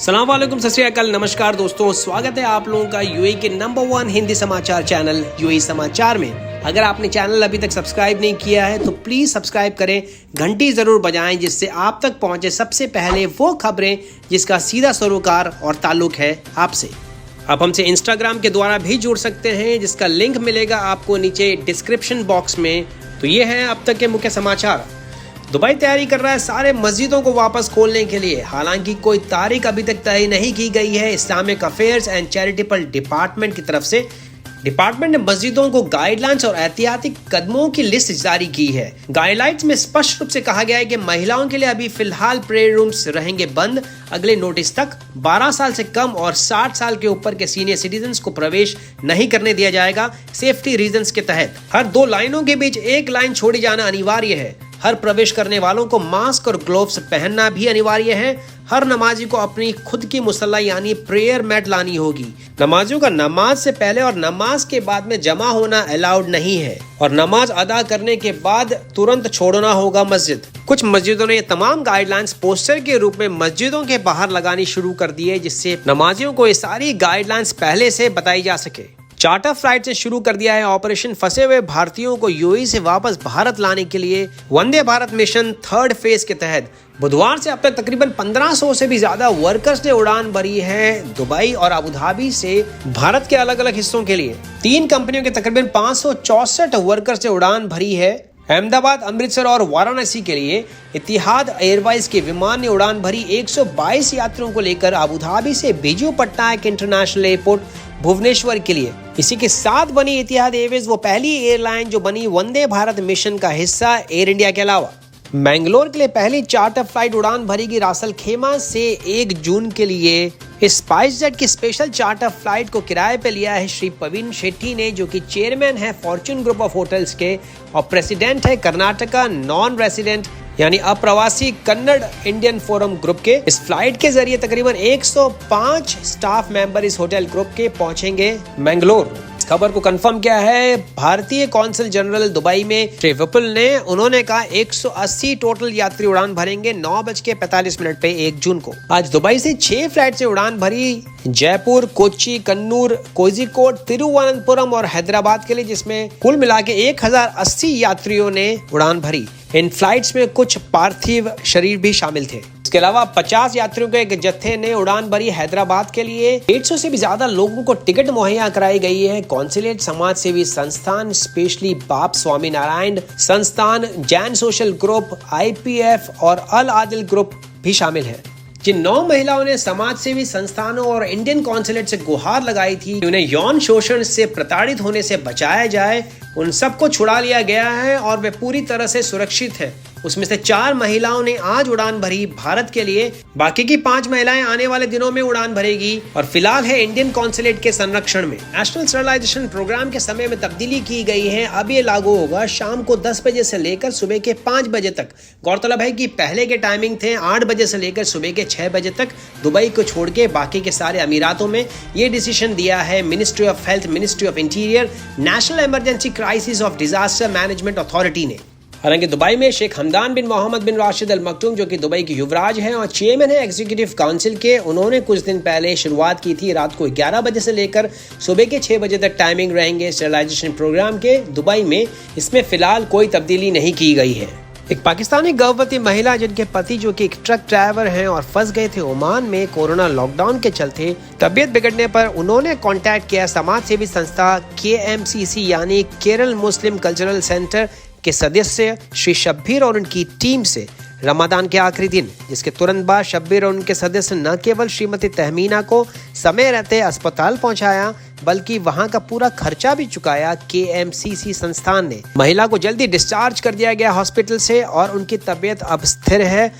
सलाम वालेकुम, सत श्री अकाल, नमस्कार दोस्तों, स्वागत है आप लोगों का यूएई के नंबर 1 हिंदी समाचार चैनल यूएई समाचार में। अगर आपने चैनल अभी तक सब्सक्राइब नहीं किया है तो प्लीज सब्सक्राइब करें, घंटी जरूर बजाएं जिससे आप तक पहुंचे सबसे पहले वो खबरें जिसका सीधा सरोकार और ताल्लुक है आपसे। आप हमसे इंस्टाग्राम के द्वारा भी जुड़ सकते हैं जिसका लिंक मिलेगा आपको नीचे डिस्क्रिप्शन बॉक्स में। तो ये है अब तक के मुख्य समाचार। दुबई तैयारी कर रहा है सारे मस्जिदों को वापस खोलने के लिए। हालांकि कोई तारीख अभी तक तय नहीं की गई है। Islamic affairs and charitable department की तरफ से डिपार्टमेंट ने मस्जिदों को गाइडलाइंस और एहतियाती कदमों की लिस्ट जारी की है। गाइडलाइंस में स्पष्ट रूप से कहा गया है कि महिलाओं के लिए अभी फिलहाल प्रेयर रूम्स रहेंगे बंद अगले नोटिस तक। 12 साल से कम और 60 साल के ऊपर के सीनियर सिटीजन्स को प्रवेश नहीं करने दिया जाएगा। सेफ्टी रीजंस के तहत हर 2 लाइनों के बीच 1 लाइन छोड़ी जाना अनिवार्य है। हर प्रवेश करने वालों को मास्क और ग्लोव्स पहनना भी अनिवार्य है। हर नमाजी को अपनी खुद की मुसल्ला यानी प्रेयर मैट लानी होगी। नमाजियों का नमाज से पहले और नमाज के बाद में जमा होना अलाउड नहीं है और नमाज अदा करने के बाद तुरंत छोड़ना होगा मस्जिद। कुछ मस्जिदों ने तमाम गाइडलाइंस पोस्टर के रूप में मस्जिदों के बाहर लगानी शुरू कर दी है जिससे नमाजियों को ये सारी गाइडलाइंस पहले से बताई जा सके। चार्टर फ्लाइट से शुरू कर दिया है ऑपरेशन फंसे हुए भारतीयों को यूएई से वापस भारत लाने के लिए। Vande Bharat mission 3rd phase के तहत बुधवार से अब तक तकरीबन 1500 से भी ज्यादा वर्कर्स ने उड़ान भरी है दुबई और अबू धाबी से भारत के अलग अलग हिस्सों के लिए। 3 कंपनियों के तकरीबन 564 वर्कर्स ने उड़ान भरी है। अहमदाबाद, अमृतसर और वाराणसी के लिए इतिहाद एयरवाइज के विमान ने उड़ान भरी। 122 यात्रियों को लेकर अबू धाबी से बिजू पट्टनायक इंटरनेशनल एयरपोर्ट भुवनेश्वर के लिए। इसी के साथ बनी इतिहाद एयरवेज वो पहली एयरलाइन जो बनी वंदे भारत मिशन का हिस्सा एयर इंडिया के अलावा। मैंगलोर के लिए पहली चार्टर फ्लाइट उड़ान भरेगी रासल खेमा से 1 जून के लिए। इस स्पाइस जेट की स्पेशल चार्टर फ्लाइट को किराए पे लिया है श्री प्रवीण शेट्टी ने, जो कि चेयरमैन है फॉर्च्यून ग्रुप ऑफ होटल्स के और प्रेसिडेंट है कर्नाटका नॉन रेसिडेंट यानी अप्रवासी कन्नड़ इंडियन फोरम ग्रुप के। इस फ्लाइट के जरिए तकरीबन 105 स्टाफ मेंबर इस होटल ग्रुप के पहुंचेंगे मैंगलोर। इस खबर को कंफर्म किया है भारतीय कौंसल जनरल दुबई में श्री विपुल ने। उन्होंने कहा 180 टोटल यात्री उड़ान भरेंगे 9:45 पे 1 जून को। आज दुबई से 6 फ्लाइट से उड़ान भरी जयपुर, कोच्चि, कन्नूर, कोझिकोड, तिरुवनंतपुरम और हैदराबाद के लिए, जिसमें कुल मिला के 1080 यात्रियों ने उड़ान भरी। इन फ्लाइट्स में कुछ पार्थिव शरीर भी शामिल थे। इसके अलावा 50 यात्रियों के एक जत्थे ने उड़ान भरी हैदराबाद के लिए। 150 से भी ज्यादा लोगों को टिकट मुहैया कराई गई है। कौंसिलेट, समाज सेवी संस्थान, स्पेशली बाप स्वामी नारायण संस्थान, जैन सोशल ग्रुप, IPF और अल आदिल ग्रुप भी शामिल है। जिन 9 महिलाओं ने समाज सेवी संस्थानों और इंडियन कौंसिलेट से गुहार लगाई थी उन्हें यौन शोषण से प्रताड़ित होने से बचाया जाए, उन सबको छुड़ा लिया गया है और वे पूरी तरह से सुरक्षित है। उसमें से 4 महिलाओं ने आज उड़ान भरी भारत के लिए। बाकी की 5 महिलाएं आने वाले दिनों में उड़ान भरेगी और फिलहाल है इंडियन कौंसिलेट के संरक्षण में। नेशनल स्टरलाइजेशन प्रोग्राम के समय में तब्दीली की गई है। अब ये लागू होगा शाम को 10 बजे से लेकर सुबह के 5 बजे तक। गौरतलब है कि पहले के टाइमिंग थे 8 बजे से लेकर सुबह के 6 बजे तक। दुबई को छोड़ के बाकी के सारे अमीरातों में ये डिसीजन दिया है ministry of health, ministry of interior, national emergency crisis of disaster management authority ने। हालांकि दुबई में शेख हमदान बिन मोहम्मद बिन राशिद अल मकटूम, जो कि दुबई के युवराज हैं और चेयरमैन है एग्जीक्यूटिव काउंसिल के, उन्होंने कुछ दिन पहले शुरुआत की थी। रात को 11 बजे से लेकर सुबह के 6 बजे तक टाइमिंग रहेंगे स्टरलाइजेशन प्रोग्राम के दुबई में। इसमें फिलहाल कोई तब्दीली नहीं की गई है। एक पाकिस्तानी गर्भवती महिला जिनके पति जो कि एक ट्रक ड्राइवर हैं और फंस गए थे ओमान में कोरोना लॉकडाउन के चलते, तबीयत बिगड़ने पर उन्होंने कांटेक्ट किया समाज सेवी संस्था KMCC यानी केरल मुस्लिम कल्चरल सेंटर के सदस्य श्री शब्बीर और उनकी टीम से। रमजान के आखिरी दिन, जिसके तुरंत बाद शब्बीर और उनके सदस्य न केवल श्रीमती तहमीना को समय रहते अस्पताल पहुंचाया बल्कि वहां का पूरा खर्चा भी चुकाया। KMCC संस्थान ने महिला को जल्दी डिस्चार्ज कर दिया गया हॉस्पिटल से और उनकी तबीयत अब स्थिर है।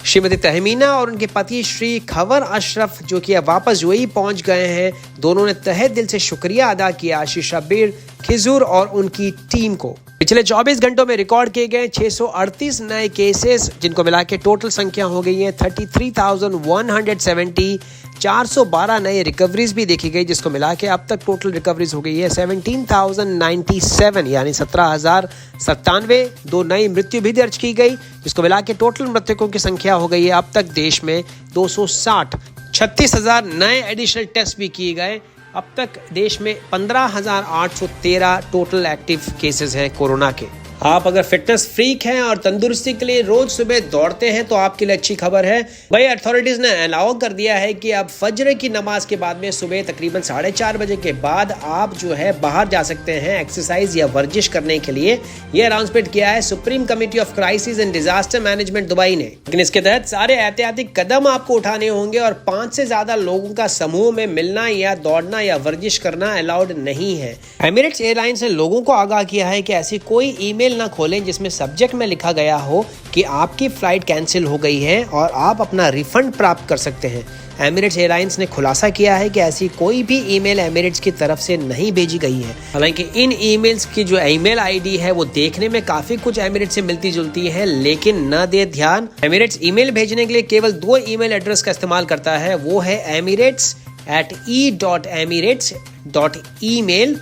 श्रीमती तहमीना और उनके पति श्री खबर अशरफ जो कि अब वापस यूएई पहुंच गए हैं, दोनों ने तहे दिल से शुक्रिया अदा किया श्री शब्बीर, खिजूर और उनकी टीम को। पिछले 24 घंटों में रिकॉर्ड किए गए 638 नए केसेस, जिनको मिला के टोटल संख्या हो गई है 33,170। 412 नए रिकवरीज भी देखी गई, जिसको मिला के अब तक टोटल रिकवरीज हो गई है 17,097 यानी 17,097। 2 नई मृत्यु भी दर्ज की गई, जिसको मिला के टोटल मृतकों की संख्या हो गई है अब तक देश में 260। 36,000 नए एडिशनल टेस्ट भी किए गए। अब तक देश में 15,813 टोटल एक्टिव केसेस हैं कोरोना के। आप अगर फिटनेस फ्रीक हैं और तंदुरुस्ती के लिए रोज सुबह दौड़ते हैं तो आपके लिए अच्छी खबर है भाई। अथॉरिटीज ने अलाउ कर दिया है कि अब फजर की नमाज के बाद में सुबह तकरीबन 4:30 बजे के बाद आप जो है बाहर जा सकते हैं एक्सरसाइज या वर्जिश करने के लिए। यह अनाउंसमेंट किया है supreme committee of crisis and disaster management Dubai ने। लेकिन इसके तहत सारे एहतियाती कदम आपको उठाने होंगे और 5 से ज्यादा लोगों का समूह में मिलना या दौड़ना या वर्जिश करना अलाउड नहीं है। एमिरेट्स एयरलाइंस ने लोगों को आगाह किया है कि ऐसी कोई ईमेल ना खोलें जिसमें सब्जेक्ट में लिखा गया हो कि आपकी फ्लाइट कैंसिल हो गई है और आप अपना रिफंड प्राप्त कर सकते हैं। एमिरेट्स एयरलाइंस ने खुलासा किया है कि ऐसी कोई भी ईमेल एमिरेट्स की तरफ से नहीं भेजी गई है। हालांकि इन ईमेल्स की जो ईमेल आईडी है वो देखने में काफी कुछ एमिरेट्स से मिलती जुलती है, लेकिन न दे ध्यान, एमिरेट्स ईमेल भेजने के लिए केवल 2 ईमेल एड्रेस का इस्तेमाल करता है। वो है emirates@e.emirates.email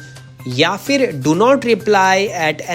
या फिर do not reply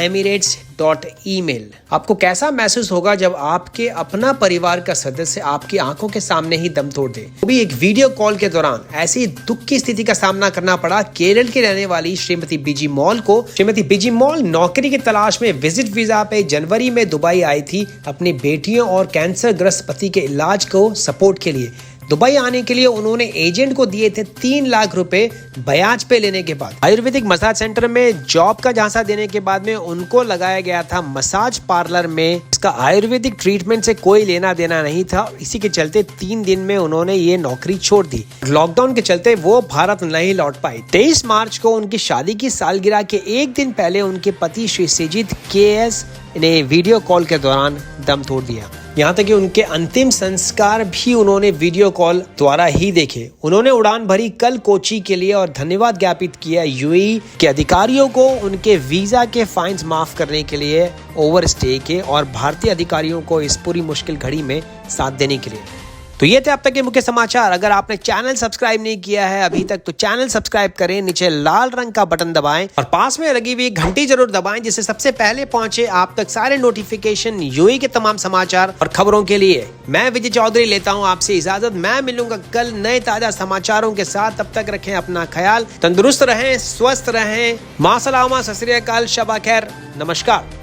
@emirates.email। आपको कैसा महसूस होगा जब आपके अपना परिवार का सदस्य आपकी आंखों के सामने ही दम तोड़ दे। वो भी एक वीडियो कॉल के दौरान। ऐसी दुख की स्थिति का सामना करना पड़ा केरल की रहने वाली श्रीमती बीजी मॉल को। श्रीमती बीजी मॉल नौकरी की तलाश में विजिट वीजा पे जनवरी में दुबई आई थी अपनी बेटियों और कैंसर ग्रस्त पति के इलाज को सपोर्ट के लिए। दुबई आने के लिए उन्होंने एजेंट को दिए थे 3 लाख रुपए ब्याज पे लेने के बाद। आयुर्वेदिक मसाज सेंटर में जॉब का झांसा देने के बाद में उनको लगाया गया था मसाज पार्लर में। इसका आयुर्वेदिक ट्रीटमेंट से कोई लेना देना नहीं था। इसी के चलते 3 दिन में उन्होंने ये नौकरी छोड़ दी। लॉकडाउन के चलते वो भारत नहीं लौट पाई। 23 मार्च को उनकी शादी की सालगिरह के 1 दिन पहले उनके पति श्री श्रीजीत KS ने वीडियो कॉल के दौरान दम तोड़ दिया। यहाँ तक कि उनके अंतिम संस्कार भी उन्होंने वीडियो कॉल द्वारा ही देखे। उन्होंने उड़ान भरी कल कोची के लिए और धन्यवाद ज्ञापित किया UAE के अधिकारियों को उनके वीजा के फाइन्स माफ करने के लिए, ओवर स्टे के, और भारतीय अधिकारियों को इस पूरी मुश्किल घड़ी में साथ देने के लिए। तो ये थे अब तक के मुख्य समाचार। अगर आपने चैनल सब्सक्राइब नहीं किया है अभी तक तो चैनल सब्सक्राइब करें, नीचे लाल रंग का बटन दबाएं और पास में लगी हुई घंटी जरूर दबाएं जिससे सबसे पहले पहुंचे आप तक सारे नोटिफिकेशन UAE के तमाम समाचार और खबरों के लिए। मैं विजय चौधरी लेता हूं आपसे इजाजत। मैं मिलूंगा कल नए ताजा समाचारों के साथ। तब तक रखें अपना ख्याल, तंदुरुस्त रहें, स्वस्थ रहें। मां सलामा, सत श्री अकाल, शबा खैर, नमस्कार।